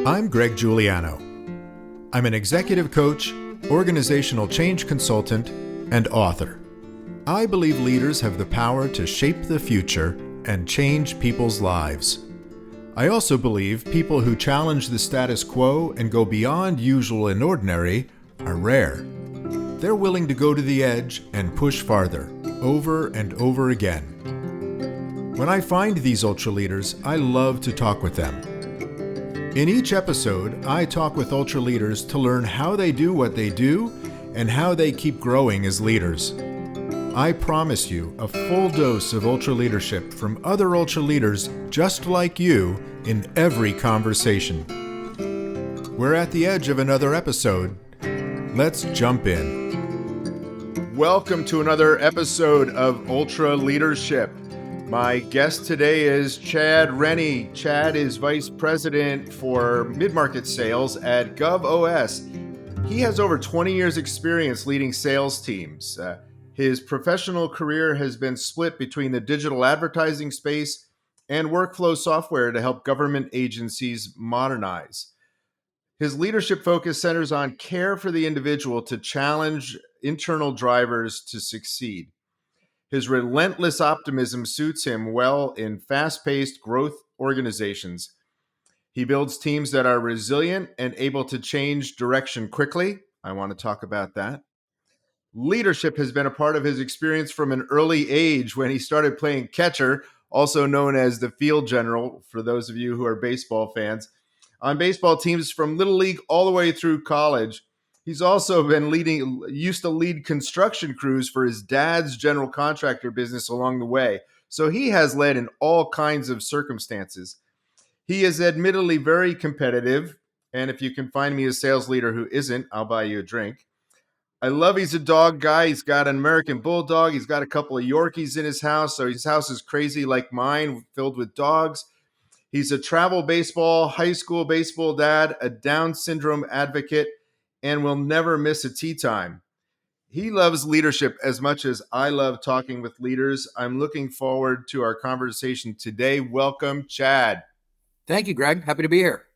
I'm Greg Giuliano. I'm an executive coach, organizational change consultant, and author. I believe leaders have the power to shape the future and change people's lives. I also believe people who challenge the status quo and go beyond usual and ordinary are rare. They're willing to go to the edge and push farther, over and over again. When I find these ultra leaders, I love to talk with them. In each episode, I talk with ultra leaders to learn how they do what they do and how they keep growing as leaders. I promise you a full dose of ultra leadership from other ultra leaders just like you in every conversation. We're at the edge of another episode. Let's jump in. Welcome to another episode of Ultra Leadership. My guest today is Chad Regnier. Chad is Vice President for Mid-Market Sales at GovOS. He has over 20 years experience leading sales teams. His professional career has been split between the digital advertising space and workflow software to help government agencies modernize. His leadership focus centers on care for the individual to challenge internal drivers to succeed. His relentless optimism suits him well in fast-paced growth organizations. He builds teams that are resilient and able to change direction quickly. I want to talk about that. Leadership has been a part of his experience from an early age when he started playing catcher, also known as the field general, for those of you who are baseball fans, on baseball teams from Little League all the way through college. He's also been used to lead construction crews for his dad's general contractor business along the way. So he has led in all kinds of circumstances. He is admittedly very competitive. And if you can find me a sales leader who isn't, I'll buy you a drink. I love he's a dog guy. He's got an American Bulldog. He's got a couple of Yorkies in his house. So his house is crazy like mine, filled with dogs. He's a travel baseball, high school baseball dad, a Down syndrome advocate, and will never miss a tea time. He loves leadership as much as I love talking with leaders. I'm looking forward to our conversation today. Welcome, Chad. Thank you, Greg. Happy to be here.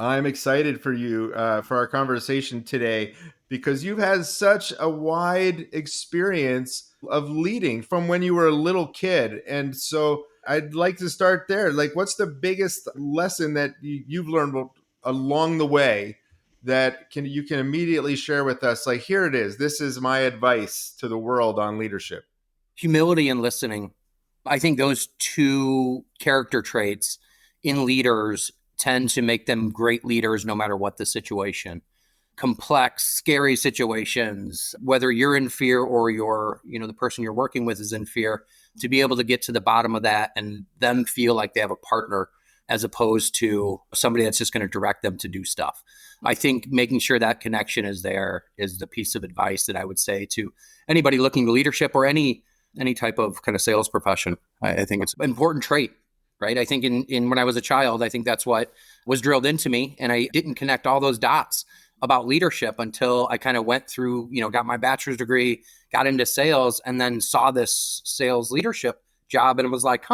I'm excited for you for our conversation today because you've had such a wide experience of leading from when you were a little kid. And so I'd like to start there. Like, what's the biggest lesson that you've learned along the way that you can immediately share with us? Like, here it is. This is my advice to the world on leadership. Humility and listening. I think those two character traits in leaders tend to make them great leaders no matter what the situation. Complex, scary situations, whether you're in fear or the person you're working with is in fear, to be able to get to the bottom of that and them feel like they have a partner as opposed to somebody that's just going to direct them to do stuff. I think making sure that connection is there is the piece of advice that I would say to anybody looking to leadership or any type of kind of sales profession. I think it's an important trait, right? I think in when I was a child, I think that's what was drilled into me, and I didn't connect all those dots about leadership until I kind of went through, got my bachelor's degree, got into sales, and then saw this sales leadership job, and it was like,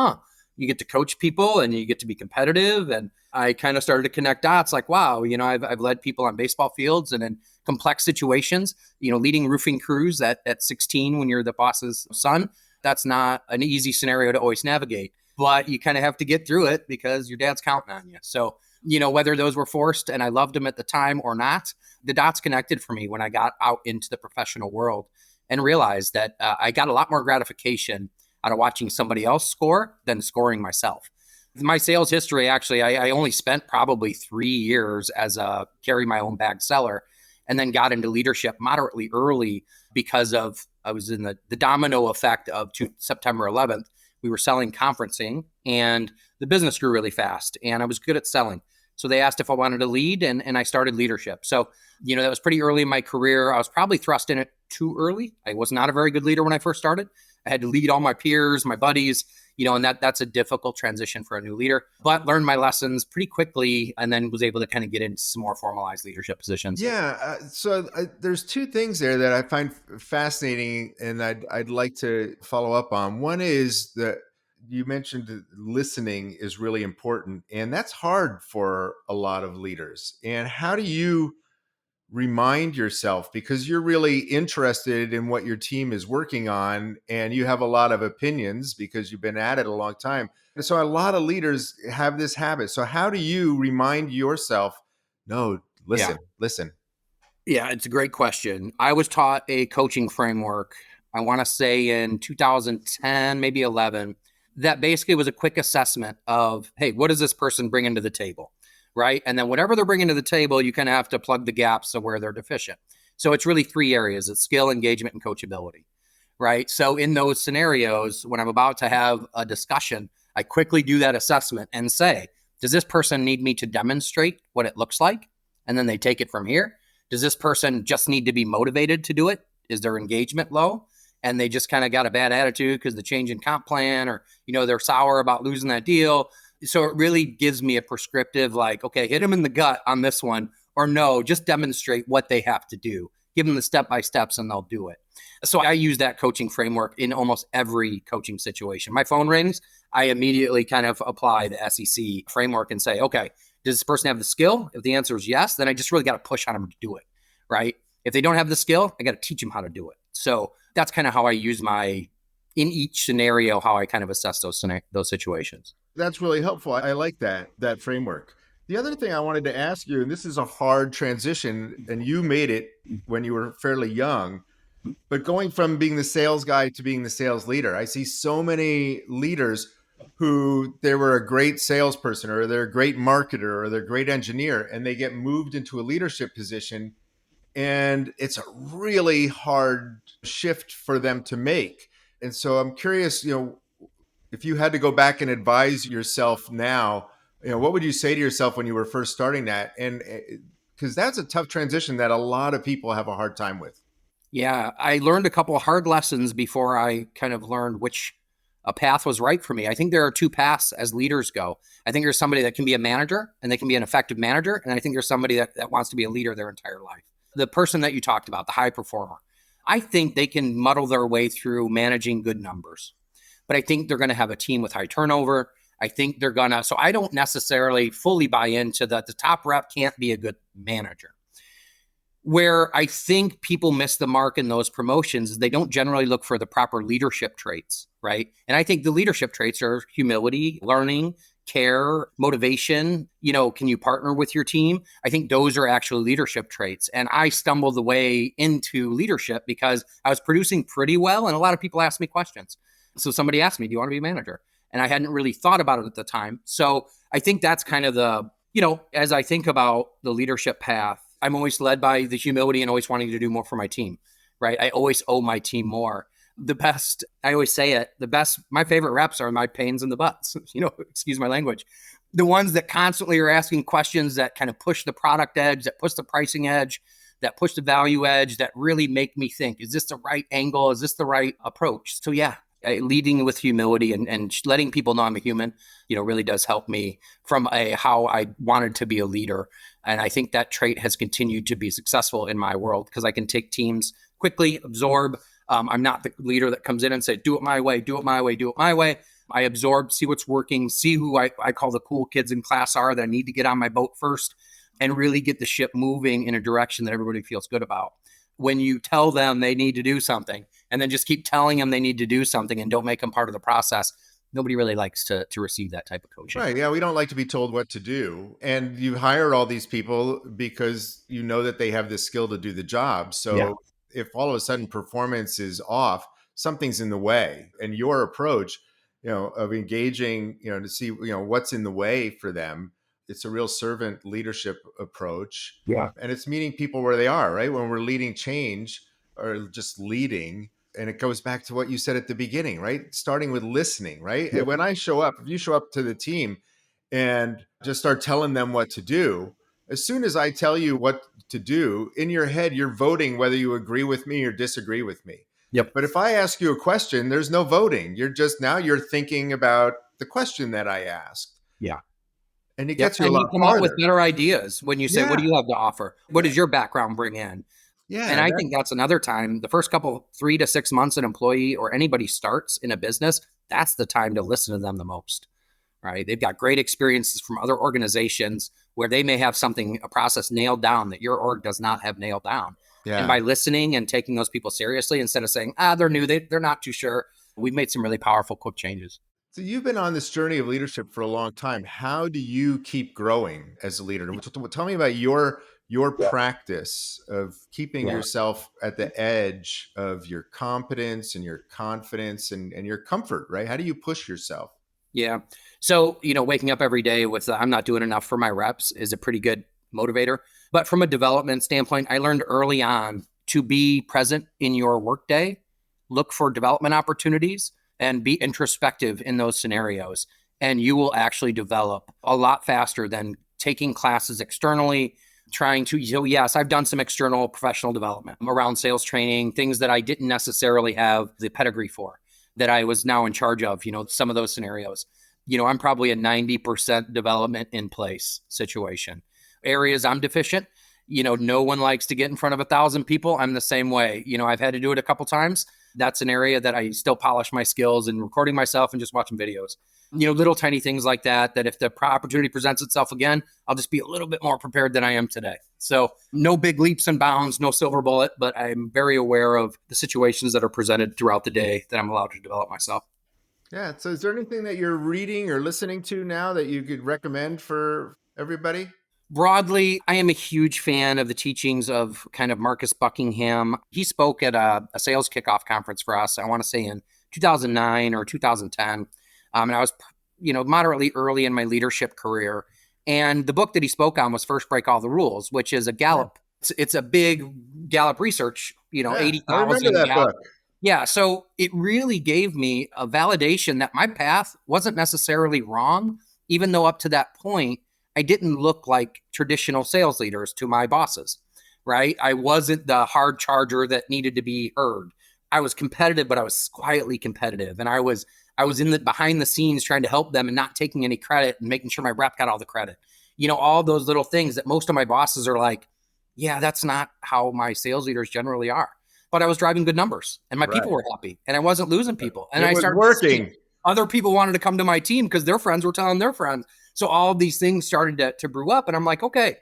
you get to coach people and you get to be competitive. And I kind of started to connect dots like, wow, I've led people on baseball fields and in complex situations, leading roofing crews at 16 when you're the boss's son. That's not an easy scenario to always navigate, but you kind of have to get through it because your dad's counting on you. So, whether those were forced and I loved them at the time or not, the dots connected for me when I got out into the professional world and realized that I got a lot more gratification out of watching somebody else score than scoring myself. My sales history, actually, I only spent probably 3 years as a carry my own bag seller, and then got into leadership moderately early because I was in the domino effect of September 11th. We were selling conferencing and the business grew really fast and I was good at selling. So they asked if I wanted to lead and I started leadership. So, that was pretty early in my career. I was probably thrust in it too early. I was not a very good leader when I first started. I had to lead all my peers, my buddies, and that's a difficult transition for a new leader, but learned my lessons pretty quickly and then was able to kind of get into some more formalized leadership positions. Yeah. So there's two things there that I find fascinating and I'd like to follow up on. One is that you mentioned that listening is really important, and that's hard for a lot of leaders. And how do you remind yourself, because you're really interested in what your team is working on and you have a lot of opinions because you've been at it a long time. And so a lot of leaders have this habit. So how do you remind yourself, no, Yeah. listen? Yeah, it's a great question. I was taught a coaching framework, I want to say in 2010, maybe 11, that basically was a quick assessment of, hey, what does this person bring into the table? Right. And then whatever they're bringing to the table, you kind of have to plug the gaps of where they're deficient. So it's really three areas: it's skill, engagement, and coachability. Right. So in those scenarios, when I'm about to have a discussion, I quickly do that assessment and say, does this person need me to demonstrate what it looks like? And then they take it from here. Does this person just need to be motivated to do it? Is their engagement low? And they just kind of got a bad attitude because the change in comp plan, or, they're sour about losing that deal. So it really gives me a prescriptive, like, okay, hit them in the gut on this one, or no, just demonstrate what they have to do. Give them the step-by-steps and they'll do it. So I use that coaching framework in almost every coaching situation. My phone rings, I immediately kind of apply the SEC framework and say, okay, does this person have the skill? If the answer is yes, then I just really got to push on them to do it, right? If they don't have the skill, I got to teach them how to do it. So that's kind of how I use in each scenario, how I kind of assess those situations. That's really helpful. I like that framework. The other thing I wanted to ask you, and this is a hard transition, and you made it when you were fairly young, but going from being the sales guy to being the sales leader, I see so many leaders who they were a great salesperson, or they're a great marketer, or they're a great engineer, and they get moved into a leadership position. And it's a really hard shift for them to make. And so I'm curious, if you had to go back and advise yourself now, what would you say to yourself when you were first starting that? And because that's a tough transition that a lot of people have a hard time with. Yeah, I learned a couple of hard lessons before I kind of learned which a path was right for me. I think there are two paths as leaders go. I think there's somebody that can be a manager and they can be an effective manager. And I think there's somebody that wants to be a leader their entire life. The person that you talked about, the high performer, I think they can muddle their way through managing good numbers. But I think they're going to have a team with high turnover. I think they're going to, so I don't necessarily fully buy into that the top rep can't be a good manager. Where I think people miss the mark in those promotions is they don't generally look for the proper leadership traits, right? And I think the leadership traits are humility, learning, care, motivation. Can you partner with your team? I think those are actually leadership traits. And I stumbled the way into leadership because I was producing pretty well, and a lot of people asked me questions. So somebody asked me, do you want to be a manager? And I hadn't really thought about it at the time. So I think that's kind of as I think about the leadership path, I'm always led by the humility and always wanting to do more for my team, right? I always owe my team more. I always say it, my favorite reps are my pains in the butts, excuse my language. The ones that constantly are asking questions that kind of push the product edge, that push the pricing edge, that push the value edge, that really make me think, is this the right angle? Is this the right approach? So yeah, leading with humility and letting people know I'm a human, really does help me from how I wanted to be a leader. And I think that trait has continued to be successful in my world because I can take teams quickly, absorb. I'm not the leader that comes in and say, do it my way, do it my way, do it my way. I absorb, see what's working, see who I call the cool kids in class are that I need to get on my boat first and really get the ship moving in a direction that everybody feels good about. When you tell them they need to do something and then just keep telling them they need to do something and don't make them part of the process, nobody really likes to receive that type of coaching. Right. Yeah. We don't like to be told what to do. And you hire all these people because you know that they have the skill to do the job. So if all of a sudden performance is off, something's in the way. And your approach, of engaging, to see, what's in the way for them. It's a real servant leadership approach. Yeah. And it's meeting people where they are, right? When we're leading change or just leading. And it goes back to what you said at the beginning, right? Starting with listening, right? Yeah. And when if you show up to the team and just start telling them what to do, as soon as I tell you what to do, in your head, you're voting whether you agree with me or disagree with me. Yep. But if I ask you a question, there's no voting. You're thinking about the question that I asked. Yeah. And it gets you a And lot you come farther. out with better ideas when you say, what do you have to offer? What does your background bring in? Yeah. And I think that's another time, the first 3 to 6 months an employee or anybody starts in a business, that's the time to listen to them the most, right? They've got great experiences from other organizations where they may have something, a process nailed down that your org does not have nailed down. And Yeah. by listening and taking those people seriously, instead of saying, they're new, they're not too sure, we've made some really powerful, quick changes. So you've been on this journey of leadership for a long time. How do you keep growing as a leader? Tell me about your practice of keeping Yeah. yourself at the edge of your competence and your confidence and your comfort, right? How do you push yourself? Yeah. So, waking up every day with I'm not doing enough for my reps is a pretty good motivator. But from a development standpoint, I learned early on to be present in your workday, look for development opportunities, and be introspective in those scenarios. And you will actually develop a lot faster than taking classes externally, trying to. So, yes, I've done some external professional development around sales training, things that I didn't necessarily have the pedigree for, that I was now in charge of, some of those scenarios. I'm probably a 90% development in place situation. Areas I'm deficient, no one likes to get in front of 1,000 people. I'm the same way. I've had to do it a couple times. That's an area that I still polish my skills in recording myself and just watching videos. Little tiny things like that, that if the opportunity presents itself again, I'll just be a little bit more prepared than I am today. So no big leaps and bounds, no silver bullet, but I'm very aware of the situations that are presented throughout the day that I'm allowed to develop myself. Yeah. So is there anything that you're reading or listening to now that you could recommend for everybody? Broadly, I am a huge fan of the teachings of kind of Marcus Buckingham. He spoke at a sales kickoff conference for us, I want to say in 2009 or 2010. And I was, moderately early in my leadership career. And the book that he spoke on was First Break All the Rules, which is a Gallup. It's a big Gallup research, Yeah, I remember 80,000 that Gallup. book. Yeah. So it really gave me a validation that my path wasn't necessarily wrong, even though up to that point, I didn't look like traditional sales leaders to my bosses, right? I wasn't the hard charger that needed to be heard. I was competitive, but I was quietly competitive. And I was in the behind the scenes trying to help them and not taking any credit and making sure my rep got all the credit. All those little things that most of my bosses are like, yeah, that's not how my sales leaders generally are. But I was driving good numbers and my Right. people were happy and I wasn't losing people. And It I was started working. other people wanted to come to my team because their friends were telling their friends. So all of these things started to brew up. And I'm like, okay,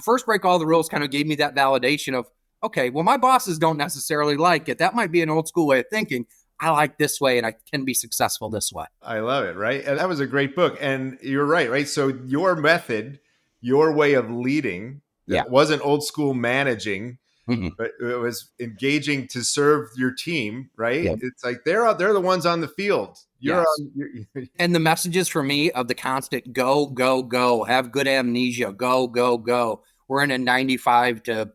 First Break All the Rules kind of gave me that validation of, okay, well, my bosses don't necessarily like it. That might be an old school way of thinking. I like this way and I can be successful this way. I love it, right? And that was a great book. And you're right? So your method, your way of leading, Yeah. wasn't old school managing, Mm-hmm. but it was engaging to serve your team, right? Yeah. It's like they're the ones on the field. You're Yes. on. And the messages for me of the constant go, go, go, have good amnesia, go, go, go. We're in a 95 to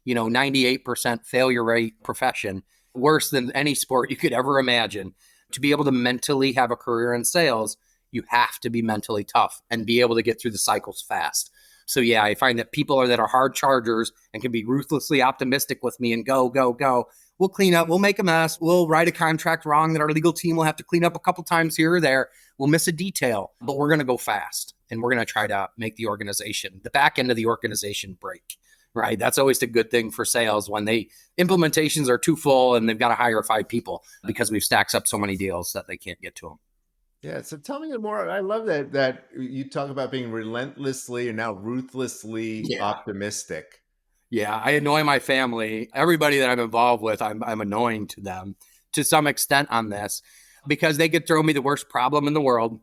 98% failure rate profession, worse than any sport you could ever imagine. To be able to mentally have a career in sales, you have to be mentally tough and be able to get through the cycles fast. So yeah, I find that people that are hard chargers and can be ruthlessly optimistic with me and go, go, go. We'll clean up, we'll make a mess, we'll write a contract wrong that our legal team will have to clean up a couple times here or there. We'll miss a detail, but we're going to go fast and we're going to try to make the back end of the organization break, right? That's always a good thing for sales when implementations are too full and they've got to hire 5 people because we've stacked up so many deals that they can't get to them. Yeah. So tell me more. I love that you talk about being relentlessly and now ruthlessly optimistic. Yeah, I annoy my family. Everybody that I'm involved with, I'm annoying to them to some extent on this because they could throw me the worst problem in the world.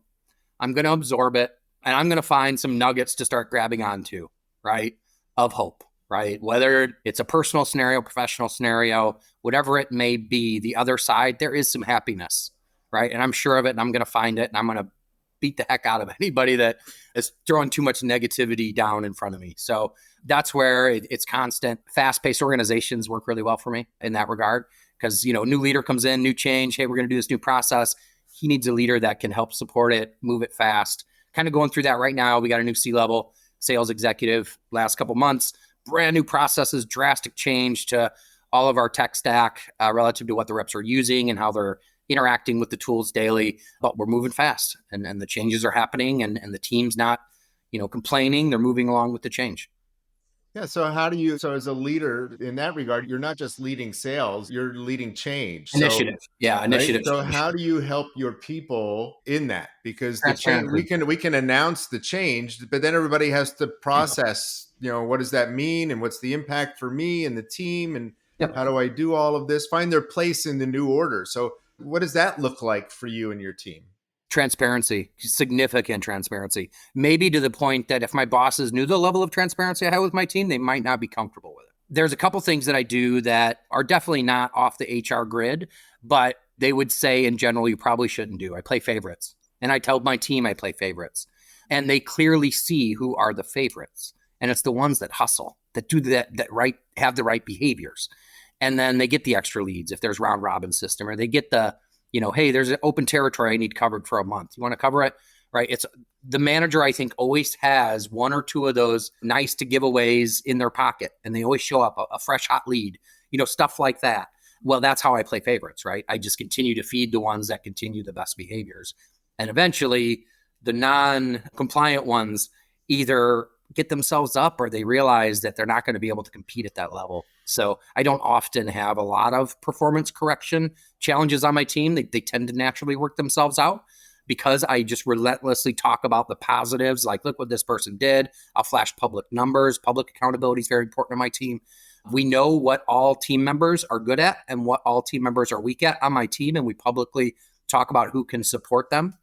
I'm going to absorb it and I'm going to find some nuggets to start grabbing onto, right? Of hope, right? Whether it's a personal scenario, professional scenario, whatever it may be, the other side, there is some happiness, right? And I'm sure of it and I'm going to find it and I'm going to beat the heck out of anybody that is throwing too much negativity down in front of me. So that's where it's constant. Fast-paced organizations work really well for me in that regard because, new leader comes in, new change. Hey, we're going to do this new process. He needs a leader that can help support it, move it fast. Kind of going through that right now. We got a new C-level sales executive last couple months, brand new processes, drastic change to all of our tech stack relative to what the reps are using and how they're interacting with the tools daily, but we're moving fast and the changes are happening and the team's not, complaining. They're moving along with the change. Yeah. So how do you, so as a leader in that regard, you're not just leading sales, you're leading change. So, Initiative. Yeah, right. initiative So change. how do you help your people in that? Because the change, Transparency. we can announce the change, but then everybody has to process, what does that mean? And what's the impact for me and the team? And how Yep. do I do all of this? Find their place in the new order. So what does that look like for you and your team? Transparency, significant transparency. Maybe to the point that if my bosses knew the level of transparency I had with my team, they might not be comfortable with it. There's a couple things that I do that are definitely not off the HR grid, but they would say in general, you probably shouldn't do. I play favorites. And I tell my team I play favorites. And they clearly see who are the favorites. And it's the ones that hustle, that do that right, have the right behaviors. And then they get the extra leads if there's round robin system, or they get the, hey, there's an open territory I need covered for a month. You want to cover it? Right. It's the manager, I think, always has one or two of those nice to giveaways in their pocket. And they always show up a fresh hot lead, stuff like that. Well, that's how I play favorites, right? I just continue to feed the ones that continue the best behaviors. And eventually the non-compliant ones either get themselves up or they realize that they're not going to be able to compete at that level. So I don't often have a lot of performance correction challenges on my team. They tend to naturally work themselves out because I just relentlessly talk about the positives, like, look what this person did. I'll flash public numbers. Public accountability is very important to my team. We know what all team members are good at and what all team members are weak at on my team, and we publicly talk about who can support them.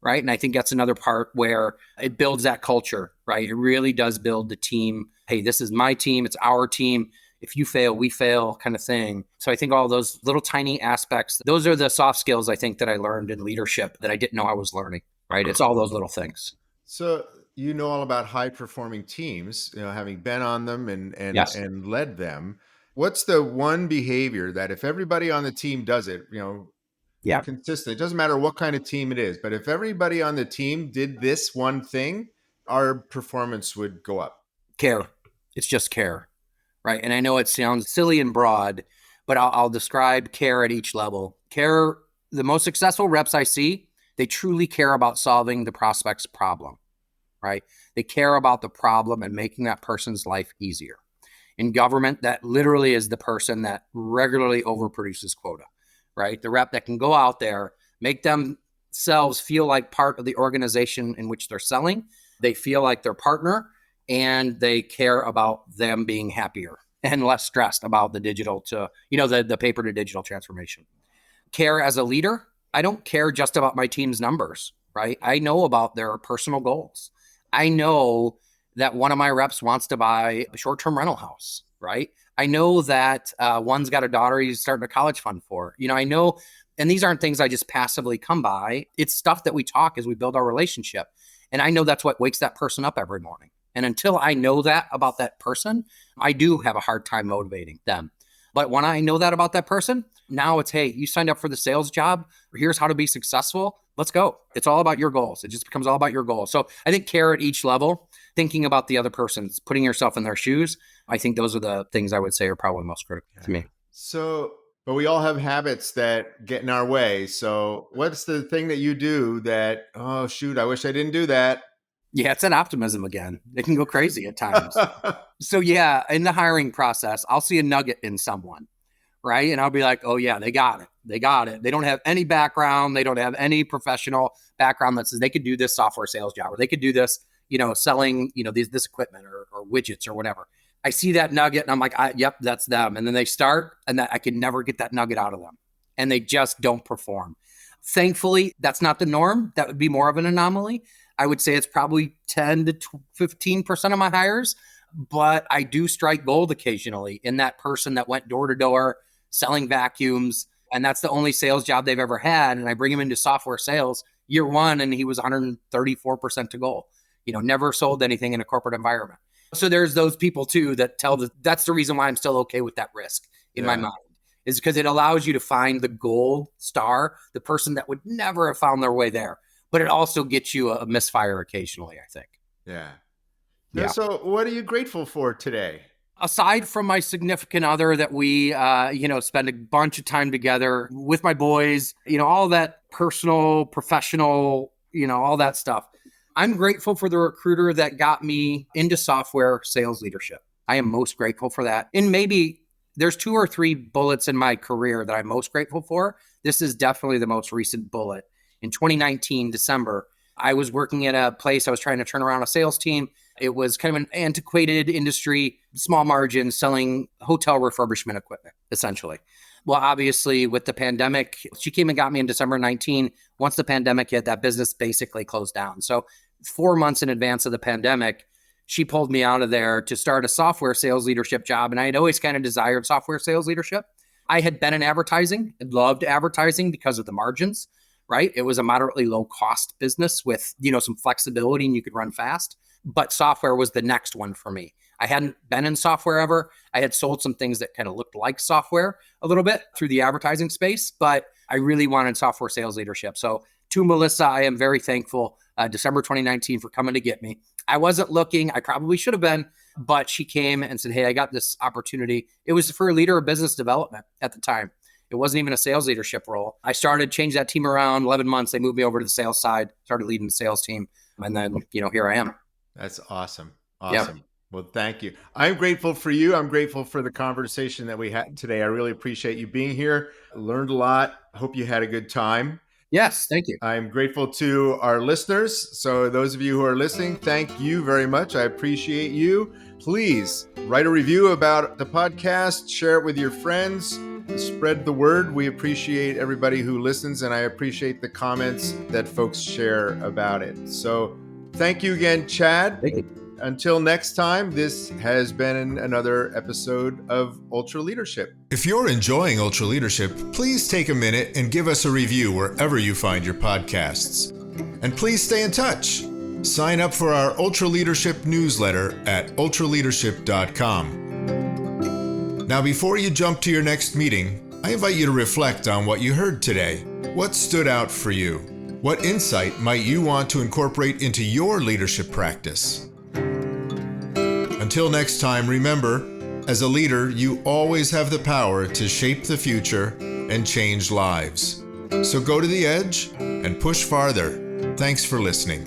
Right. And I think that's another part where it builds that culture, right? It really does build the team. Hey, this is my team. It's our team. If you fail, we fail, kind of thing. So I think all those little tiny aspects, those are the soft skills I think that I learned in leadership that I didn't know I was learning, right? It's all those little things. So you know all about high performing teams, having been on them Yes. and led them. What's the one behavior that if everybody on the team does it, Yeah. consistent, it doesn't matter what kind of team it is, but if everybody on the team did this one thing, our performance would go up? Care. It's just care, right? And I know it sounds silly and broad, but I'll describe care at each level. Care, the most successful reps I see, they truly care about solving the prospect's problem, right? They care about the problem and making that person's life easier. In government, that literally is the person that regularly overproduces quota, right? The rep that can go out there, make themselves feel like part of the organization in which they're selling. They feel like their partner, and they care about them being happier and less stressed about the digital to, the paper to digital transformation. Care as a leader, I don't care just about my team's numbers, right? I know about their personal goals. I know that one of my reps wants to buy a short-term rental house, right? I know that one's got a daughter he's starting a college fund for. I know, and these aren't things I just passively come by. It's stuff that we talk as we build our relationship. And I know that's what wakes that person up every morning. And until I know that about that person, I do have a hard time motivating them. But when I know that about that person, now it's, hey, you signed up for the sales job. Here's how to be successful. Let's go. It's all about your goals. It just becomes all about your goals. So I think care at each level, thinking about the other person's, putting yourself in their shoes. I think those are the things I would say are probably most critical to me. So, but we all have habits that get in our way. So what's the thing that you do that, oh, shoot, I wish I didn't do that? Yeah, it's that optimism again. It can go crazy at times. So yeah, in the hiring process, I'll see a nugget in someone, right? And I'll be like, oh yeah, they got it. They got it. They don't have any background. They don't have any professional background that says they could do this software sales job, or they could do this, selling, this equipment or widgets or whatever. I see that nugget and I'm like, yep, that's them. And then they start and I can never get that nugget out of them. And they just don't perform. Thankfully, that's not the norm. That would be more of an anomaly. I would say it's probably 10 to 15% of my hires, but I do strike gold occasionally in that person that went door to door selling vacuums. And that's the only sales job they've ever had. And I bring him into software sales year one, and he was 134% to goal. Never sold anything in a corporate environment. So there's those people too that that's the reason why I'm still okay with that risk in my mind, is because it allows you to find the gold star, the person that would never have found their way there. But it also gets you a misfire occasionally, I think. Yeah. So what are you grateful for today? Aside from my significant other that we, spend a bunch of time together with my boys, all that personal, professional, all that stuff. I'm grateful for the recruiter that got me into software sales leadership. I am most grateful for that. And maybe there's 2 or 3 bullets in my career that I'm most grateful for. This is definitely the most recent bullet. In 2019, December, I was working at a place. I was trying to turn around a sales team. It was kind of an antiquated industry, small margins, selling hotel refurbishment equipment, essentially. Well, obviously, with the pandemic, she came and got me in December 19. Once the pandemic hit, that business basically closed down. So 4 months in advance of the pandemic, she pulled me out of there to start a software sales leadership job. And I had always kind of desired software sales leadership. I had been in advertising and loved advertising because of the margins, right? It was a moderately low cost business with, some flexibility and you could run fast. But software was the next one for me. I hadn't been in software ever. I had sold some things that kind of looked like software a little bit through the advertising space, but I really wanted software sales leadership. So to Melissa, I am very thankful, December 2019, for coming to get me. I wasn't looking. I probably should have been, but she came and said, hey, I got this opportunity. It was for a leader of business development at the time. It wasn't even a sales leadership role. I started, changed that team around 11 months. They moved me over to the sales side, started leading the sales team. And then, here I am. That's awesome. Awesome. Yeah. Well, thank you. I'm grateful for you. I'm grateful for the conversation that we had today. I really appreciate you being here. I learned a lot. I hope you had a good time. Yes, thank you. I'm grateful to our listeners. So those of you who are listening, thank you very much. I appreciate you. Please write a review about the podcast, share it with your friends, spread the word. We appreciate everybody who listens, and I appreciate the comments that folks share about it. So thank you again, Chad. Thank you. Until next time, this has been another episode of Ultra Leadership. If you're enjoying Ultra Leadership, please take a minute and give us a review wherever you find your podcasts. And please stay in touch. Sign up for our Ultra Leadership newsletter at ultraleadership.com. Now, before you jump to your next meeting, I invite you to reflect on what you heard today. What stood out for you? What insight might you want to incorporate into your leadership practice? Until next time, remember, as a leader, you always have the power to shape the future and change lives. So go to the edge and push farther. Thanks for listening.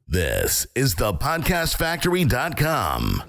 This is thepodcastfactory.com.